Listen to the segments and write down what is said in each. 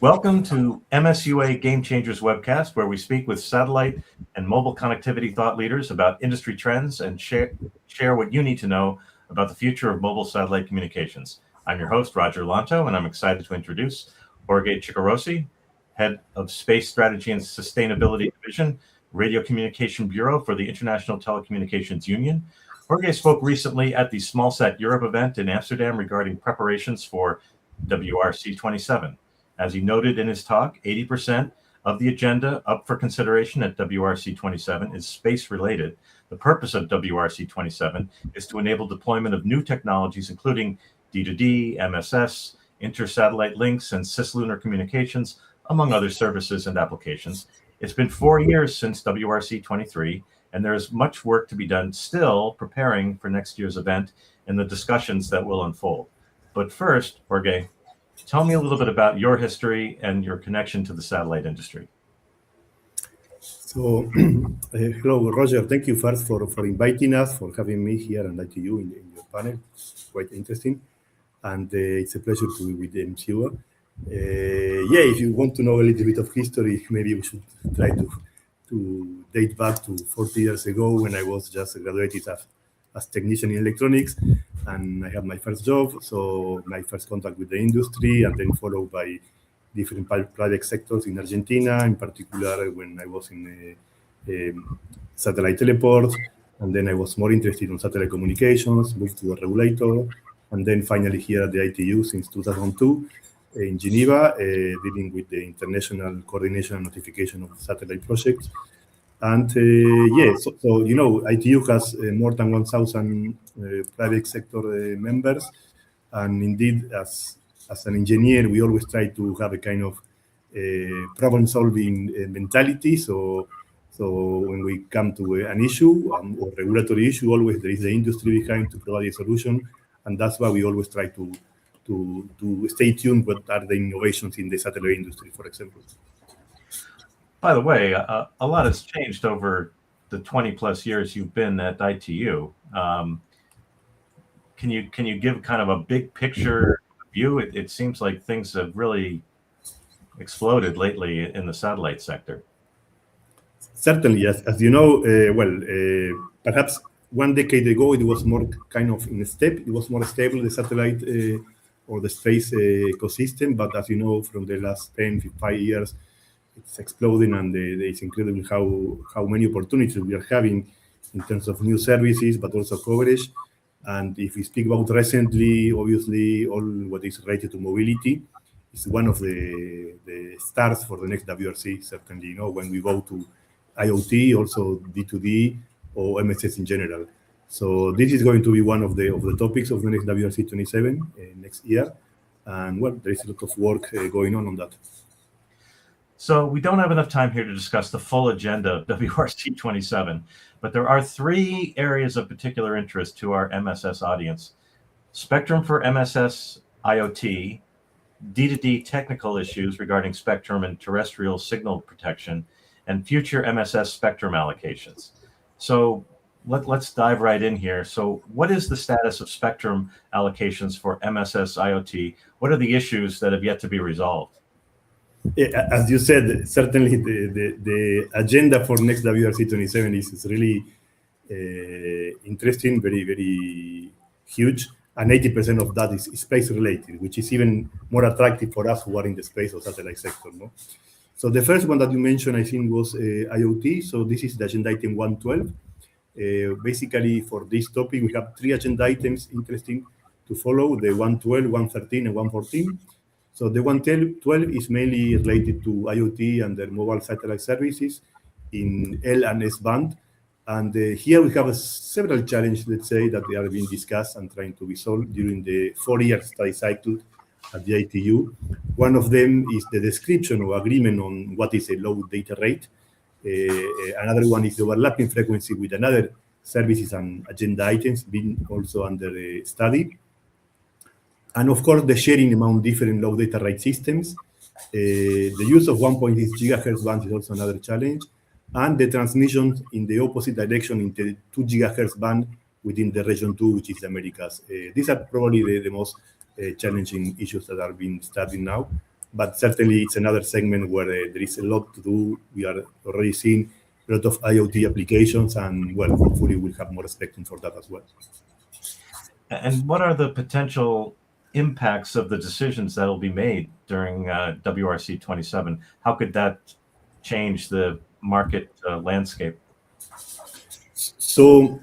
Welcome to MSUA Game Changers webcast, where we speak with satellite and mobile connectivity thought leaders about industry trends and share what you need to know about the future of mobile satellite communications. I'm your host, Roger Lanto, and I'm excited to introduce Jorge Ciccorossi, Head of Space Strategy and Sustainability Division, Radio Communication Bureau for the International Telecommunications Union. Jorge spoke recently at the SmallSat Europe event in Amsterdam regarding preparations for WRC 27. As he noted in his talk, 80% of the agenda up for consideration at WRC 27 is space-related. The purpose of WRC 27 is to enable deployment of new technologies, including D2D, MSS, intersatellite links, and cislunar communications, among other services and applications. It's been 4 years since WRC 23, and there is much work to be done still preparing for next year's event and the discussions that will unfold. But first, Jorge, tell me a little bit about your history and your connection to the satellite industry. So, hello, Roger. Thank you first for inviting us, for having me here and ITU in your panel. It's quite interesting. And it's a pleasure to be with MSUA. If you want to know a little bit of history, maybe we should try to date back to 40 years ago when I was just graduated as technician in electronics, and I had my first job, so my first contact with the industry, and then followed by different private sectors in Argentina, in particular when I was in satellite teleport, and then I was more interested in satellite communications, moved to a regulator, and then finally here at the ITU since 2002 in Geneva, dealing with the international coordination and notification of satellite projects. And so you know, ITU has more than 1,000 private sector members, and indeed, as an engineer, we always try to have a kind of problem-solving mentality. So when we come to an issue or regulatory issue, always there is the industry behind to provide a solution, and that's why we always try to stay tuned what are the innovations in the satellite industry, for example. By the way, a lot has changed over the 20 plus years you've been at ITU. Can you give kind of a big picture view? It seems like things have really exploded lately in the satellite sector. Certainly, yes. As you know, perhaps 1 decade ago, it was more kind of in a step. It was more stable, the satellite or the space ecosystem. But as you know, from the last 10, 5 years, it's exploding, and it's incredible how many opportunities we are having in terms of new services, but also coverage. And if we speak about recently, obviously, all what is related to mobility is one of the stars for the next WRC, certainly, you know, when we go to IoT, also D2D, or MSS in general. So this is going to be one of the topics of the next WRC 27 next year. And well, there is a lot of work going on that. So we don't have enough time here to discuss the full agenda of WRC 27, but there are 3 areas of particular interest to our MSS audience: spectrum for MSS-IoT, D2D technical issues regarding spectrum and terrestrial signal protection, and future MSS spectrum allocations. So let's dive right in here. So what is the status of spectrum allocations for MSS-IoT? What are the issues that have yet to be resolved? As you said, certainly the agenda for next WRC 27 is really interesting, very, very huge. And 80% of that is space related, which is even more attractive for us who are in the space or satellite sector. No? So the first one that you mentioned, I think, was IoT. So this is the agenda item 112. Basically, for this topic, we have 3 agenda items interesting to follow: the 112, 113, and 114. So the 112 is mainly related to IoT and the mobile satellite services in L and S band. And here we have several challenges, let's say, that are being discussed and trying to be solved during the 4-year study cycle at the ITU. One of them is the description or agreement on what is a low data rate. Another one is the overlapping frequency with another services and agenda items being also under study. And of course, the sharing among different low data rate systems. The use of 1.6 gigahertz band is also another challenge. And the transmission in the opposite direction in the 2 gigahertz band within the region 2, which is the Americas. These are probably the most challenging issues that are being studied now. but certainly it's another segment where there is a lot to do. We are already seeing a lot of IoT applications, and well, hopefully we'll have more spectrum for that as well. And what are the potential impacts of the decisions that will be made during WRC 27? How could that change the market landscape? So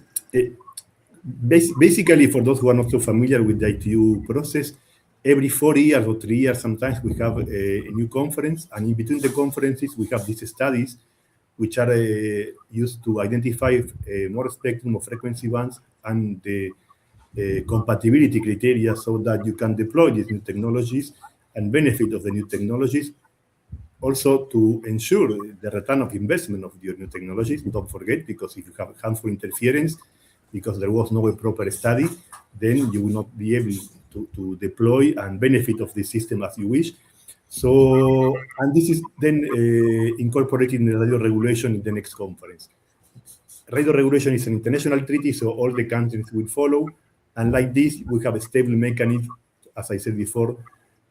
basically, for those who are not so familiar with the ITU process, every 4 years or 3 years, sometimes we have a new conference, and in between the conferences, we have these studies which are used to identify more spectrum of frequency bands and the compatibility criteria so that you can deploy these new technologies and benefit of the new technologies. Also, to ensure the return of investment of your new technologies. Don't forget, because if you have harmful interference, because there was no proper study, then you will not be able to deploy and benefit of the system as you wish. So, and this is then incorporated in the radio regulation in the next conference. Radio regulation is an international treaty, so all the countries will follow. And like this, we have a stable mechanism, as I said before,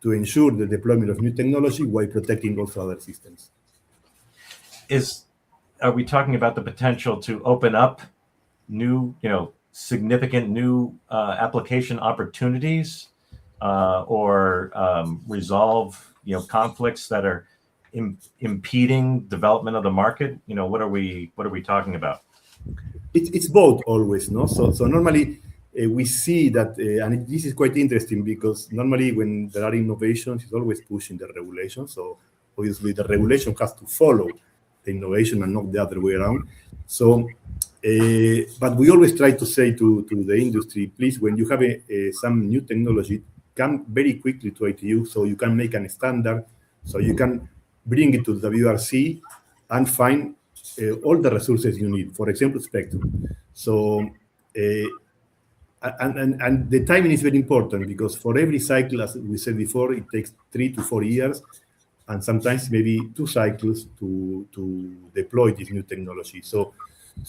to ensure the deployment of new technology while protecting also other systems. Are we talking about the potential to open up new, significant new application opportunities, or resolve, conflicts that are impeding development of the market? What are we talking about? It's both always, no? So normally we see that, and this is quite interesting because normally when there are innovations, it's always pushing the regulation. So obviously the regulation has to follow the innovation and not the other way around. So, but we always try to say to the industry, please, when you have some new technology, come very quickly to ITU so you can make a standard, so you can bring it to the WRC and find all the resources you need, for example, spectrum. So, and the timing is very important because for every cycle, as we said before, it takes 3 to 4 years, and sometimes maybe 2 cycles to deploy this new technology. So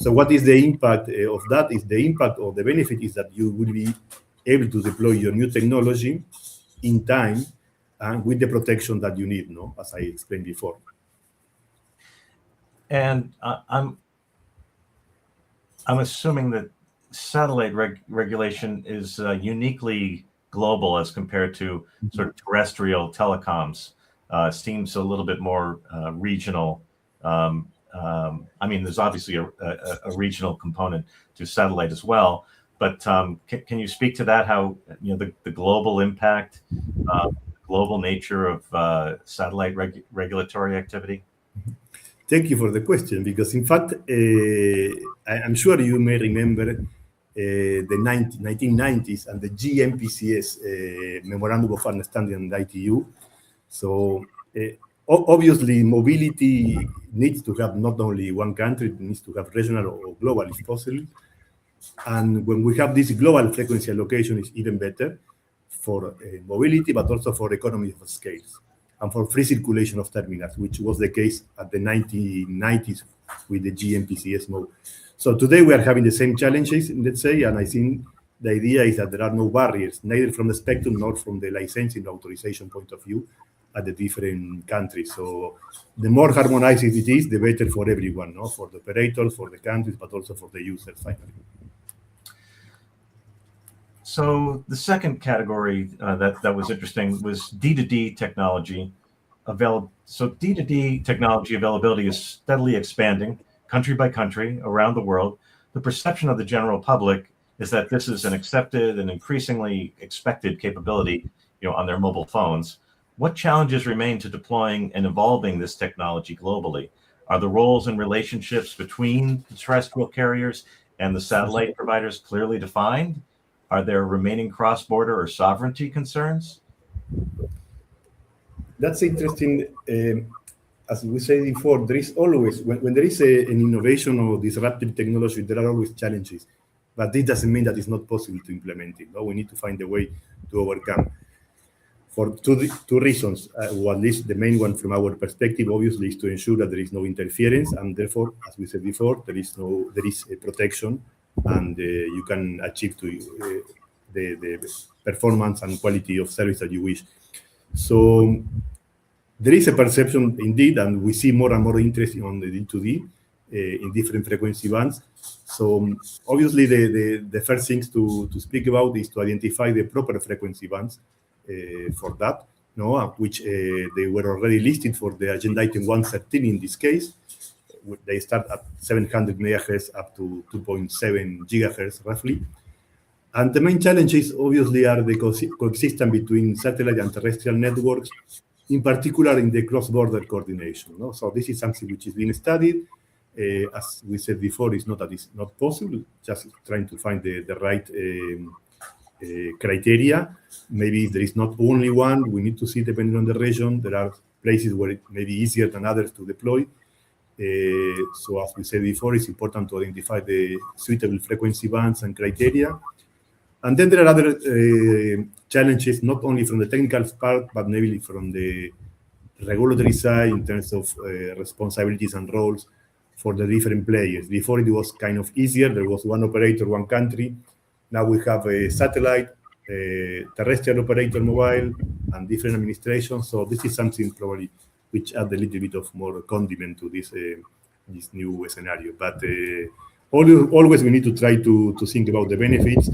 what is the impact of that? Is the impact or the benefit is that you will be able to deploy your new technology in time and with the protection that you need, no? As I explained before. And I'm assuming that satellite regulation is uniquely global as compared to sort of terrestrial telecoms. Seems a little bit more regional. I mean, there's obviously a regional component to satellite as well. But can you speak to that? How the global impact, global nature of satellite regulatory activity? Thank you for the question, because in fact, I'm sure you may remember the 1990s and the GMPCS Memorandum of Understanding and ITU. So obviously, mobility needs to have not only one country, it needs to have regional or global if possible. And when we have this global frequency allocation, it's even better for mobility, but also for economies of scales and for free circulation of terminals, which was the case at the 1990s with the GMPCS mode. So today we are having the same challenges, let's say, and I think the idea is that there are no barriers, neither from the spectrum nor from the licensing authorization point of view at the different countries. So the more harmonized it is, the better for everyone, no? For the operators, for the countries, but also for the users, finally. So the second category that was interesting was D2D technology. So D2D technology availability is steadily expanding country by country around the world. The perception of the general public is that this is an accepted and increasingly expected capability, on their mobile phones. What challenges remain to deploying and evolving this technology globally? Are the roles and relationships between the terrestrial carriers and the satellite providers clearly defined? Are there remaining cross-border or sovereignty concerns? That's interesting. As we said before, there is always, when there is an innovation or disruptive technology, there are always challenges. But this doesn't mean that it's not possible to implement it. No? We need to find a way to overcome. For two reasons, or at least the main one from our perspective, obviously, is to ensure that there is no interference, and therefore, as we said before, there is a protection, and you can achieve the performance and quality of service that you wish. So there is a perception indeed, and we see more and more interest on the D2D in different frequency bands. So obviously the first things to speak about is to identify the proper frequency bands for that, which they were already listed for the agenda item 113 in this case. They start at 700 megahertz up to 2.7 gigahertz roughly. And the main challenges obviously are the coexistence between satellite and terrestrial networks, in particular in the cross-border coordination. So this is something which is being studied. As we said before, it's not that it's not possible, just trying to find the right criteria. Maybe there is not only one, we need to see depending on the region. There are places where it may be easier than others to deploy. So as we said before, it's important to identify the suitable frequency bands and criteria. And then there are other challenges, not only from the technical part, but maybe from the regulatory side in terms of responsibilities and roles for the different players. Before it was kind of easier. There was one operator, one country. Now we have a satellite, terrestrial operator mobile, and different administrations. So this is something probably which add a little bit of more condiment to this new scenario. But always we need to try to think about the benefits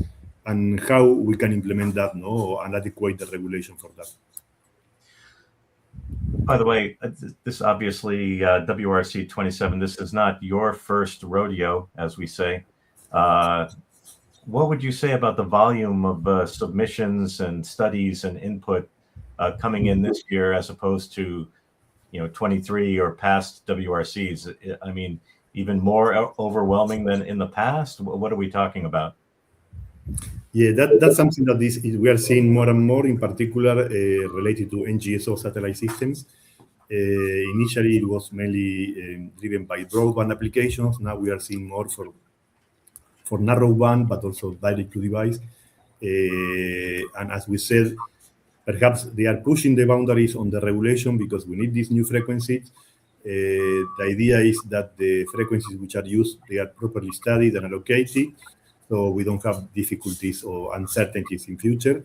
and how we can implement that, and adequate the regulation for that. By the way, this obviously WRC 27. This is not your first rodeo, as we say. What would you say about the volume of submissions and studies and input coming in this year, as opposed to 23 or past WRCs? I mean, even more overwhelming than in the past? What are we talking about? Yeah, that's something that we are seeing more and more, in particular related to NGSO satellite systems. Initially, it was mainly driven by broadband applications. Now we are seeing more for narrowband, but also direct-to-device. And as we said, perhaps they are pushing the boundaries on the regulation because we need these new frequencies. The idea is that the frequencies which are used, they are properly studied and allocated, so we don't have difficulties or uncertainties in future.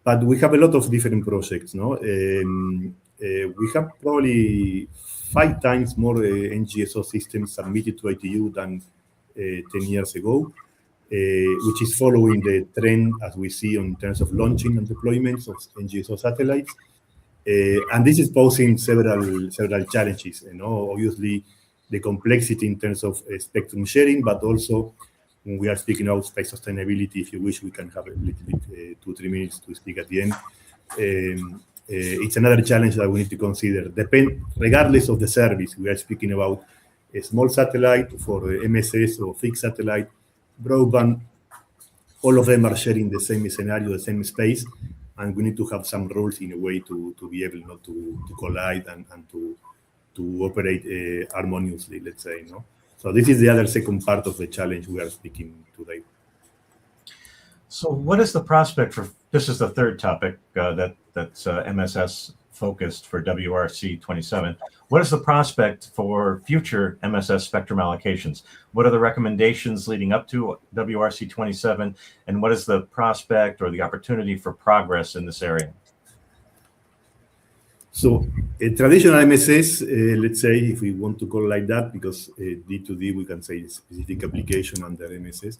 But we have a lot of different projects. We have probably 5 times more NGSO systems submitted to ITU than 10 years ago, which is following the trend as we see in terms of launching and deployments of NGSO satellites. And this is posing several challenges. Obviously, the complexity in terms of spectrum sharing, but also when we are speaking about space sustainability, if you wish, we can have a little bit, 2-3 minutes to speak at the end. It's another challenge that we need to consider. Regardless of the service, we are speaking about a small satellite for MSS or fixed satellite, broadband. All of them are sharing the same scenario, the same space, and we need to have some rules in a way to be able not to collide and to operate harmoniously, let's say. So this is the other second part of the challenge we are speaking today. So what is the prospect for, this is the third topic that's MSS focused for WRC 27. What is the prospect for future MSS spectrum allocations? What are the recommendations leading up to WRC 27? And what is the prospect or the opportunity for progress in this area? So a traditional MSS, let's say, if we want to call it like that, because D2D, we can say specific application under MSS.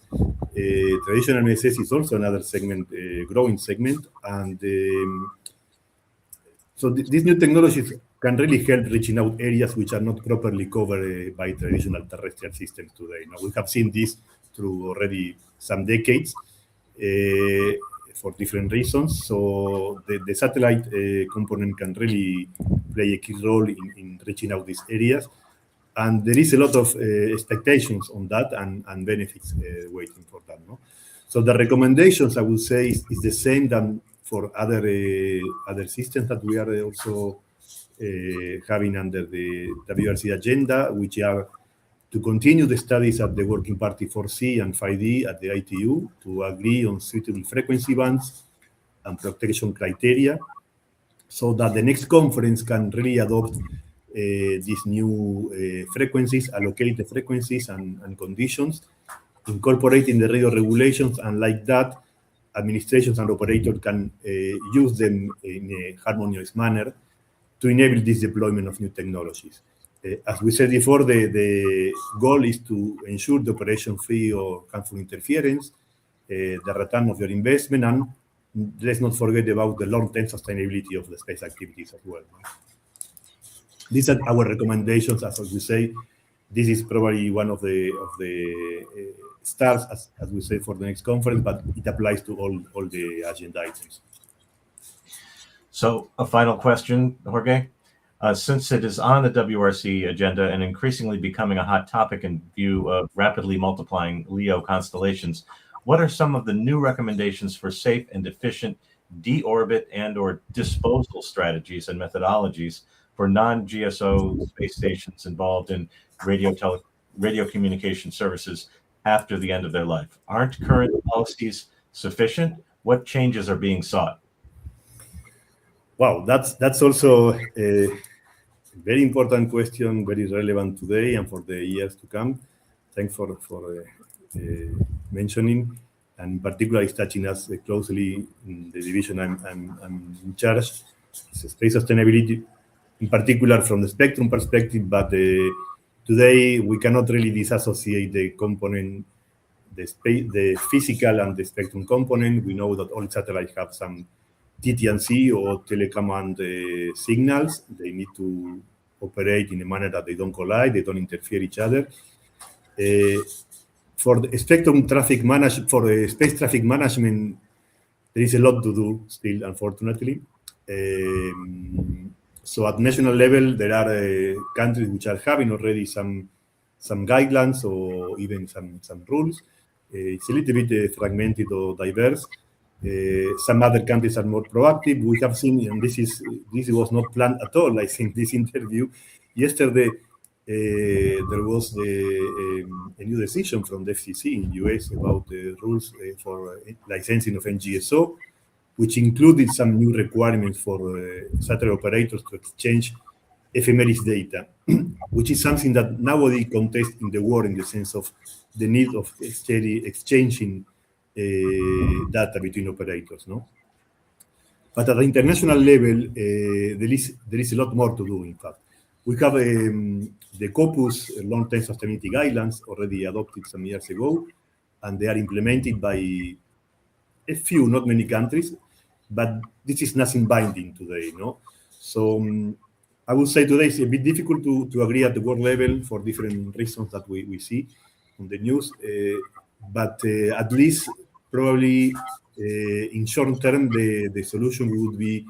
Traditional MSS is also another segment, growing segment. And so these new technologies can really help reaching out areas which are not properly covered by traditional terrestrial systems today. Now, we have seen this through already some decades. For different reasons. So the satellite component can really play a key role in reaching out these areas. And there is a lot of expectations on that and benefits waiting for that. So the recommendations, I would say, is the same than for other systems that we are also having under the WRC agenda, which are to continue the studies at the Working Party 4C and 5D at the ITU to agree on suitable frequency bands and protection criteria so that the next conference can really adopt these new frequencies, allocate the frequencies and conditions, incorporating the radio regulations, and like that, administrations and operators can use them in a harmonious manner to enable this deployment of new technologies. As we said before, the goal is to ensure the operation free or harmful interference, the return of your investment, and let's not forget about the long-term sustainability of the space activities as well. These are our recommendations. As we say, this is probably one of the stars, as we say, for the next conference, but it applies to all the agenda items. So a final question, Jorge. Since it is on the WRC agenda and increasingly becoming a hot topic in view of rapidly multiplying LEO constellations, what are some of the new recommendations for safe and efficient deorbit and or disposal strategies and methodologies for non-GSO space stations involved in radio communication services after the end of their life? Aren't current policies sufficient? What changes are being sought? Wow, that's also a very important question, very relevant today and for the years to come. Thanks for mentioning, and particularly touching us closely in the division I'm in charge. It's space sustainability, in particular from the spectrum perspective, but today we cannot really disassociate the component, the physical and the spectrum component. We know that all satellites have some TT&C or telecommand signals. They need to operate in a manner that they don't collide, they don't interfere each other. For the spectrum traffic management, for the space traffic management, there is a lot to do still, unfortunately. So at national level, there are countries which are having already some guidelines or even some rules. It's a little bit fragmented or diverse. Some other countries are more proactive. We have seen, and this was not planned at all, I think, this interview. Yesterday, there was a new decision from the FCC in the US about the rules for licensing of NGSO, which included some new requirements for satellite operators to exchange ephemeris data, which is something that nobody contests in the world in the sense of the need of exchanging data between operators, no? But at the international level, there is a lot more to do, in fact. We have the COPUS long-term sustainability guidelines already adopted some years ago, and they are implemented by a few, not many countries, but this is nothing binding today, no? So I would say today it's a bit difficult to agree at the world level for different reasons that we see on the news, but at least probably in short term, the solution would be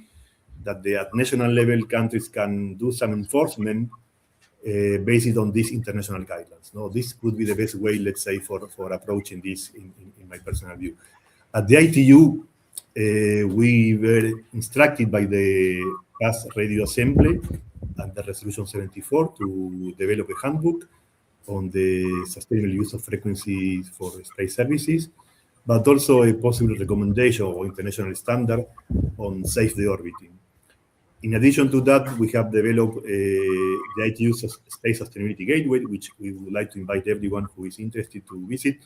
that at national level, countries can do some enforcement based on these international guidelines. No, this would be the best way, let's say, for approaching this in my personal view. At the ITU, we were instructed by the past radio assembly under Resolution 74 to develop a handbook on the sustainable use of frequencies for space services, but also a possible recommendation or international standard on safe deorbiting. In addition to that, we have developed the ITU Space Sustainability Gateway, which we would like to invite everyone who is interested to visit,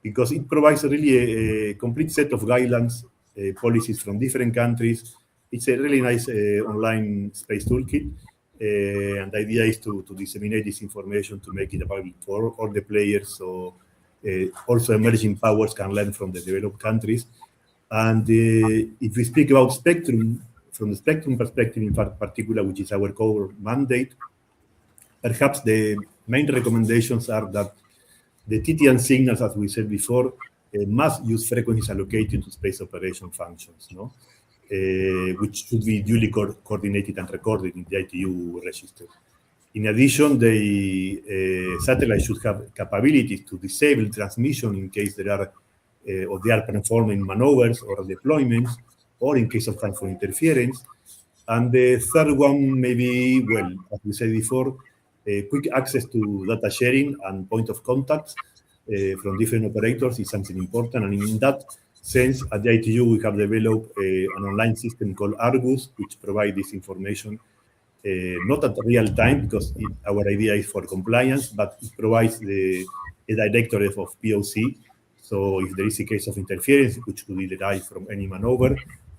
because it provides really a complete set of guidelines, policies from different countries. It's a really nice online space toolkit, and the idea is to disseminate this information to make it available for all the players, so also emerging powers can learn from the developed countries. And if we speak about spectrum, from the spectrum perspective in particular, which is our core mandate, perhaps the main recommendations are that the TTN signals, as we said before, must use frequencies allocated to space operation functions, no? Which should be duly coordinated and recorded in the ITU register. In addition, the satellite should have capabilities to disable transmission in case there are or they are performing maneuvers or deployments, or in case of harmful interference. And the third one, maybe, well, as we said before, quick access to data sharing and point of contacts from different operators is something important. And in that sense, at the ITU, we have developed an online system called Argus, which provides this information, not at real time, because our idea is for compliance, but it provides a directory of POC. So if there is a case of interference, which could be derived from any maneuver,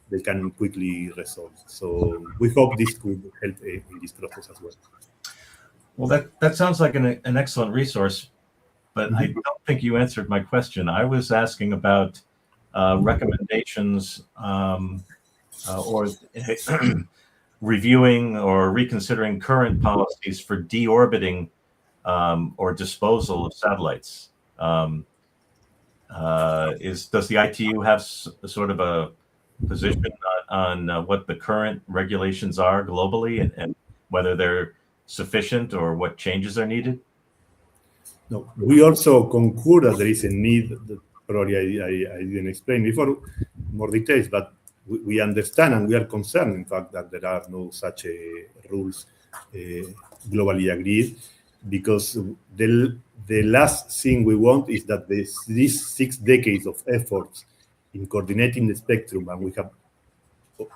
they can quickly resolve. So we hope this could help in this process as well. Well, that sounds like an excellent resource, but I don't think you answered my question. I was asking about recommendations or reviewing or reconsidering current policies for deorbiting or disposal of satellites. Does the ITU have sort of a position on what the current regulations are globally and whether they're sufficient or what changes are needed? No, we also concur that there is a need that probably I didn't explain before more details, but we understand and we are concerned, in fact, that there are no such rules globally agreed, because the last thing we want is that these 6 decades of efforts in coordinating the spectrum, and we have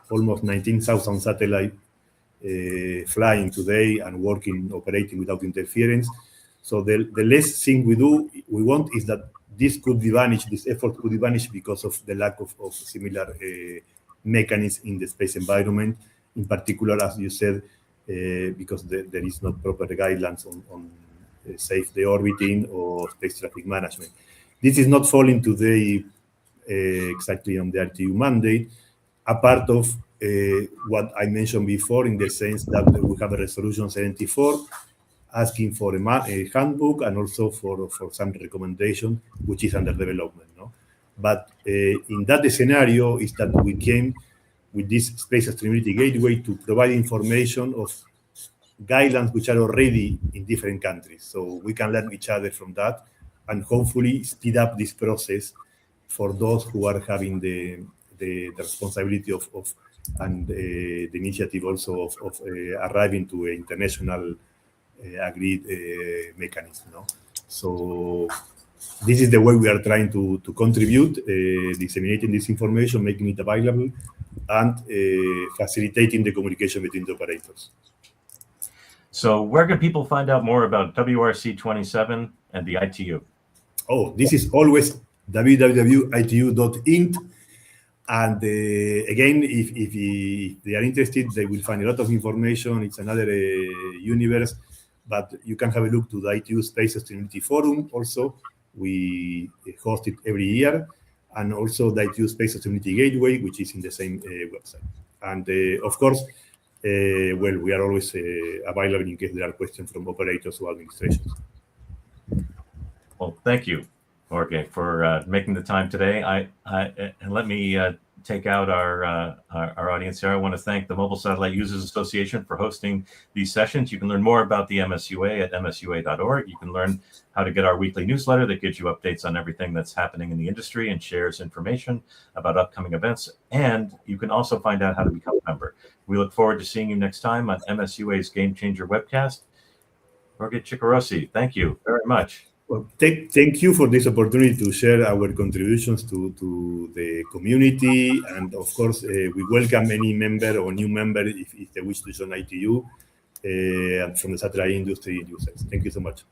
almost 19,000 satellites flying today and operating without interference. So the last thing we want is that this effort could vanish because of the lack of similar mechanisms in the space environment, in particular, as you said, because there is not proper guidelines on safe deorbiting or space traffic management. This is not falling today exactly on the RTU mandate, a part of what I mentioned before, in the sense that we have a resolution 74 asking for a handbook and also for some recommendation, which is under development. No? But in that scenario is that we came with this space sustainability gateway to provide information of guidelines which are already in different countries. So we can learn each other from that and hopefully speed up this process for those who are having the responsibility and the initiative also of arriving to an international agreed mechanism. No? So this is the way we are trying to contribute, disseminating this information, making it available, and facilitating the communication between the operators. So where can people find out more about WRC 27 and the ITU? Oh, this is always www.itu.int. And again, if they are interested, they will find a lot of information. It's another universe, but you can have a look to the ITU Space Sustainability Forum also. We host it every year, and also the ITU Space Sustainability Gateway, which is in the same website. And of course, well, we are always available in case there are questions from operators or administrations. Well, thank you, Jorge, for making the time today. And let me take out our audience here. I want to thank the Mobile Satellite Users Association for hosting these sessions. You can learn more about the MSUA at msua.org. You can learn how to get our weekly newsletter that gives you updates on everything that's happening in the industry and shares information about upcoming events. And you can also find out how to become a member. We look forward to seeing you next time on MSUA's Game Changer webcast. Jorge Ciccorossi, thank you very much. Well, thank you for this opportunity to share our contributions to the community. And of course, we welcome any member or new member if they wish to join ITU and from the satellite industry users. Thank you so much.